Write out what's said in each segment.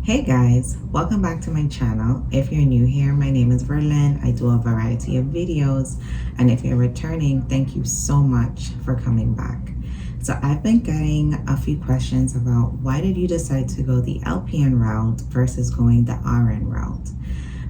Hey guys, welcome back to my channel. If you're new here, my name is Verlyn. I do a variety of videos, and if you're returning, thank you so much for coming back. So I've been getting a few questions about why did you decide to go the LPN route versus going the RN route?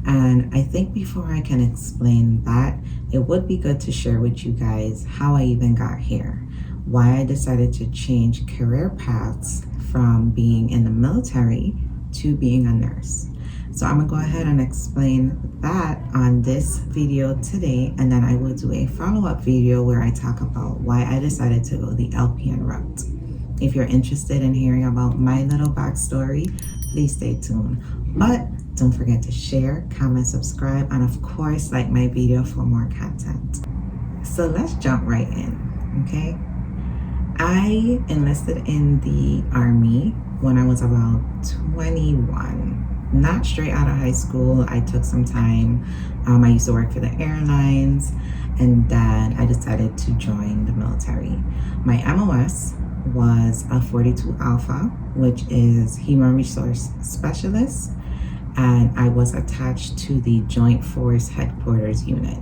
And I think before I can explain that, it would be good to share with you guys how I even got here, why I decided to change career paths from being in the military to being a nurse. So I'm gonna go ahead and explain that on this video today, and then I will do a follow-up video where I talk about why I decided to go the LPN route. If you're interested in hearing about my little backstory, please stay tuned. But don't forget to share, comment, subscribe, and of course, like my video for more content. So let's jump right in, okay? I enlisted in the Army when I was about 21. Not straight out of high school. I took some time. I used to work for the airlines, and then I decided to join the military. My MOS was a 42 Alpha, which is Human Resource Specialist, and I was attached to the Joint Force Headquarters unit.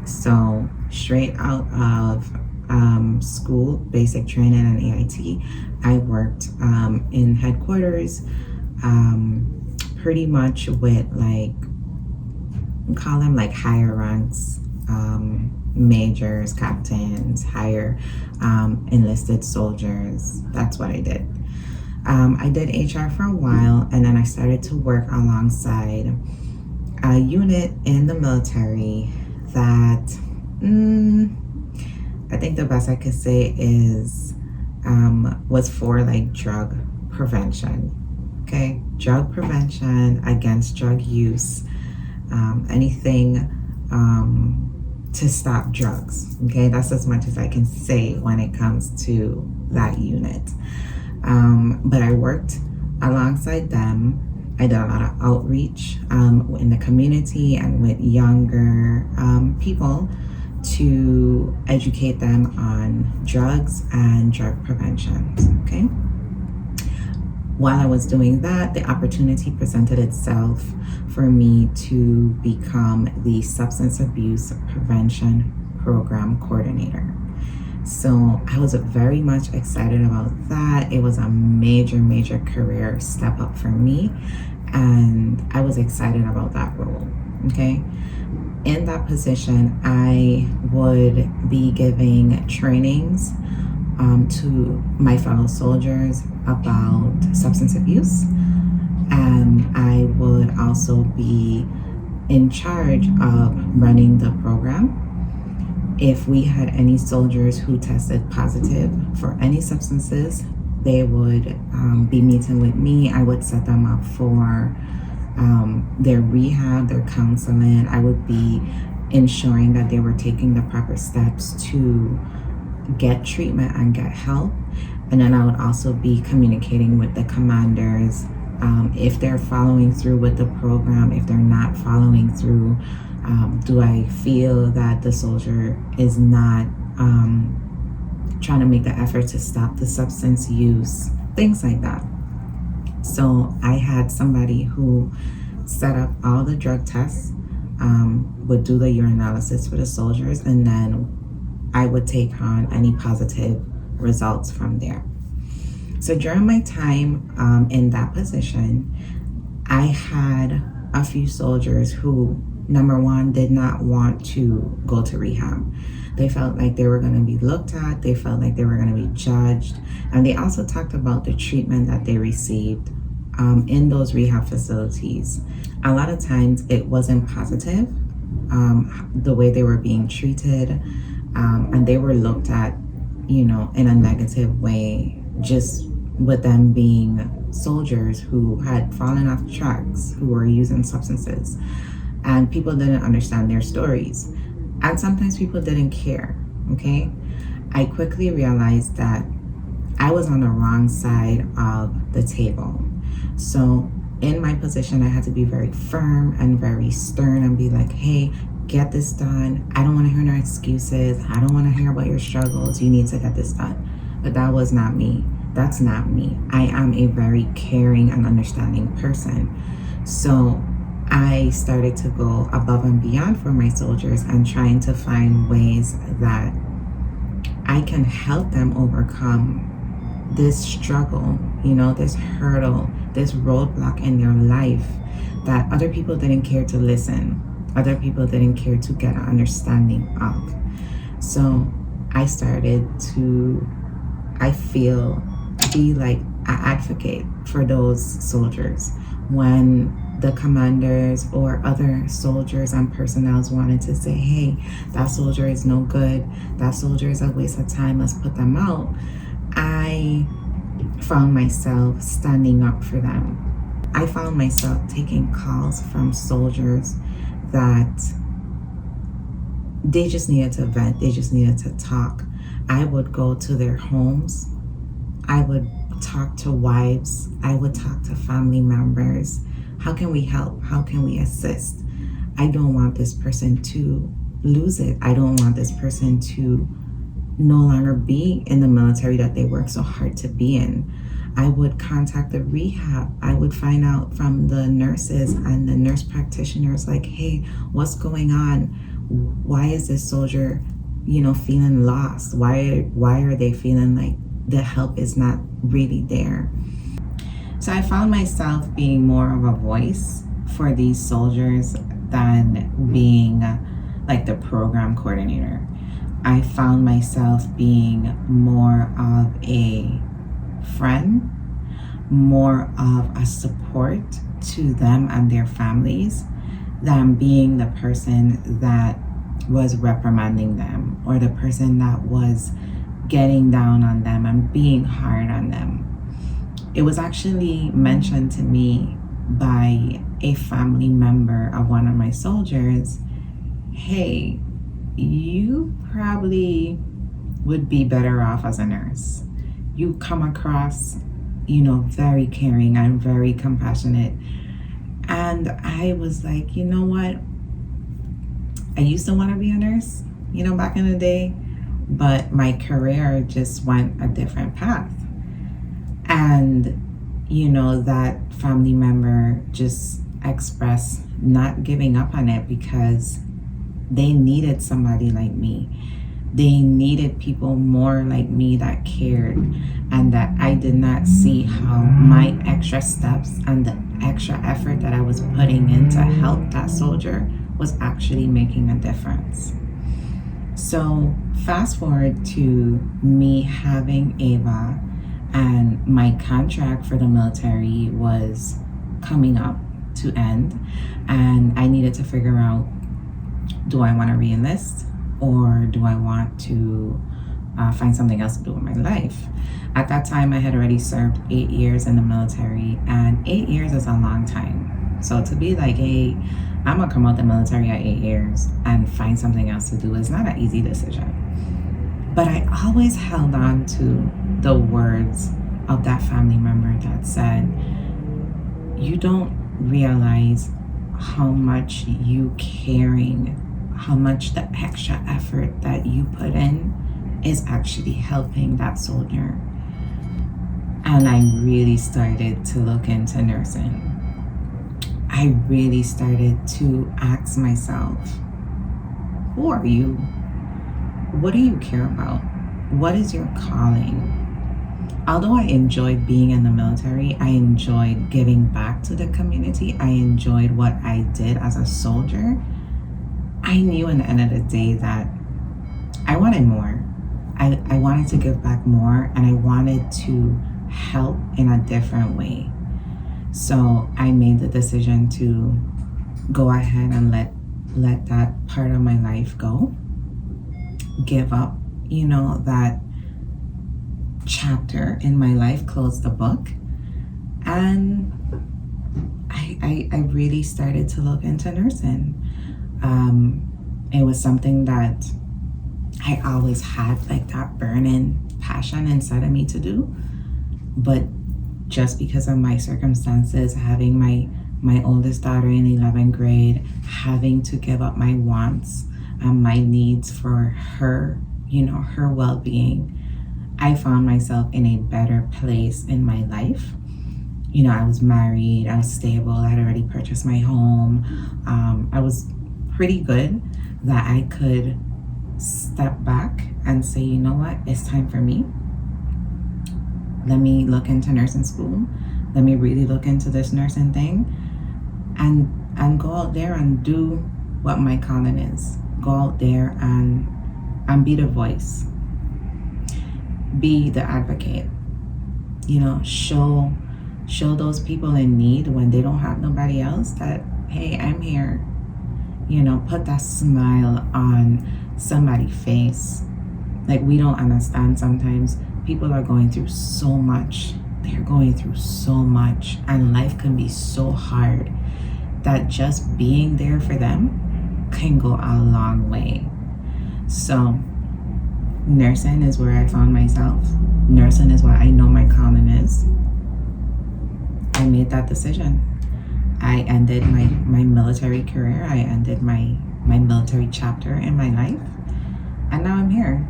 So straight out of school, basic training and AIT, I worked in headquarters, pretty much with call them like higher ranks, majors, captains, higher enlisted soldiers. That's what I did. I did HR for a while, and then I started to work alongside a unit in the military that I think the best I could say is was for like drug prevention. Okay, drug prevention, against drug use, anything to stop drugs. Okay, that's as much as I can say when it comes to that unit. But I worked alongside them. I did a lot of outreach in the community and with younger people to educate them on drugs and drug prevention, okay? While I was doing that, the opportunity presented itself for me to become the Substance Abuse Prevention Program Coordinator. So I was very much excited about that. It was a major career step up for me, and I was excited about that role, okay? In that position, I would be giving trainings to my fellow soldiers about substance abuse, and I would also be in charge of running the program. If we had any soldiers who tested positive for any substances, they would be meeting with me. I would set them up for their rehab, their counseling. I would be ensuring that they were taking the proper steps to get treatment and get help. And then I would also be communicating with the commanders if they're following through with the program, if they're not following through. Do I feel that the soldier is not trying to make the effort to stop the substance use, things like that. So I had somebody who set up all the drug tests, would do the urinalysis for the soldiers, and then I would take on any positive results from there. So during my time in that position, I had a few soldiers who, number one, did not want to go to rehab. They felt like they were going to be looked at, they felt like they were going to be judged, and they also talked about the treatment that they received in those rehab facilities. A lot of times it wasn't positive, the way they were being treated, and they were looked at, in a negative way, just with them being soldiers who had fallen off the tracks, who were using substances, and people didn't understand their stories. And sometimes people didn't care, okay? I quickly realized that I was on the wrong side of the table. So in my position, I had to be very firm and very stern and be like, hey, get this done. I don't want to hear no excuses. I don't want to hear about your struggles. You need to get this done. But that was not me. That's not me. I am a very caring and understanding person. So I started to go above and beyond for my soldiers and trying to find ways that I can help them overcome this struggle, this hurdle, this roadblock in their life that other people didn't care to listen, other people didn't care to get an understanding of. So I started to, I feel, be like an advocate for those soldiers. When the commanders or other soldiers and personnel wanted to say, hey, that soldier is no good, that soldier is a waste of time, let's put them out, I found myself standing up for them. I found myself taking calls from soldiers that they just needed to vent, they just needed to talk. I would go to their homes, I would talk to wives, I would talk to family members. How can we help? How can we assist? I don't want this person to lose it. I don't want this person to no longer be in the military that they work so hard to be in. I would contact the rehab. I would find out from the nurses and the nurse practitioners, like, hey, what's going on? Why is this soldier, feeling lost? Why are they feeling like the help is not really there? So I found myself being more of a voice for these soldiers than being like the program coordinator. I found myself being more of a friend, more of a support to them and their families than being the person that was reprimanding them or the person that was getting down on them and being hard on them. It was actually mentioned to me by a family member of one of my soldiers, hey, you probably would be better off as a nurse. You come across, very caring and very compassionate. And I was like, you know what? I used to want to be a nurse, back in the day, but my career just went a different path. And, that family member just expressed not giving up on it because they needed somebody like me. They needed people more like me that cared, and that I did not see how my extra steps and the extra effort that I was putting in to help that soldier was actually making a difference. So fast forward to me having Ava, and my contract for the military was coming up to end, and I needed to figure out, do I want to re-enlist or do I want to find something else to do with my life? At that time, I had already served 8 years in the military, and 8 years is a long time. So to be like, hey, I'm gonna come out the military at 8 years and find something else to do is not an easy decision. But I always held on to the words of that family member that said, you don't realize how much you caring, how much the extra effort that you put in is actually helping that soldier. And I really started to look into nursing. I really started to ask myself, who are you? What do you care about? What is your calling? Although I enjoyed being in the military, I enjoyed giving back to the community, I enjoyed what I did as a soldier, I knew in the end of the day that I wanted more. I wanted to give back more, and I wanted to help in a different way. So I made the decision to go ahead and let that part of my life go. Give up, that chapter in my life, close the book. And I really started to look into nursing. It was something that I always had, like that burning passion inside of me to do. But just because of my circumstances, having my oldest daughter in 11th grade, having to give up my wants and my needs for her, her well-being, I found myself in a better place in my life. You know, I was married, I was stable, I had already purchased my home. I was pretty good that I could step back and say, you know what, it's time for me. Let me look into nursing school. Let me really look into this nursing thing and go out there and do what my calling is. Go out there and be the voice. Be the advocate. You know, show those people in need when they don't have nobody else that, hey, I'm here. You know, put that smile on somebody's face. Like, we don't understand sometimes. People are going through so much. They're going through so much, and life can be so hard that just being there for them can go a long way. So nursing is where I found myself. Nursing is what I know my calling is. I made that decision. I ended my military career. I ended my military chapter in my life, and now I'm here.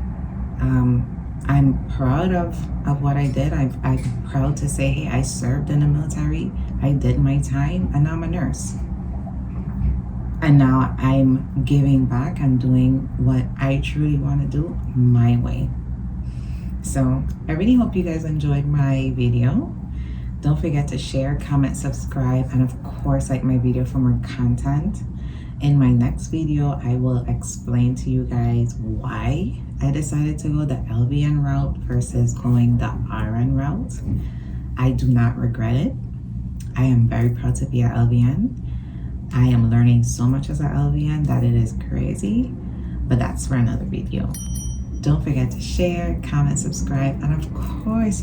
I'm proud of what I did. I'm proud to say, hey, I served in the military. I did my time, and now I'm a nurse. And now I'm giving back and doing what I truly want to do my way. So I really hope you guys enjoyed my video. Don't forget to share, comment, subscribe, and of course, like my video for more content. In my next video, I will explain to you guys why I decided to go the LVN route versus going the RN route. I do not regret it. I am very proud to be an LVN. I am learning so much as an LVN that it is crazy, but that's for another video. Don't forget to share, comment, subscribe, and of course,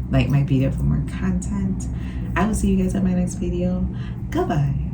like my video for more content. I will see you guys in my next video. Goodbye.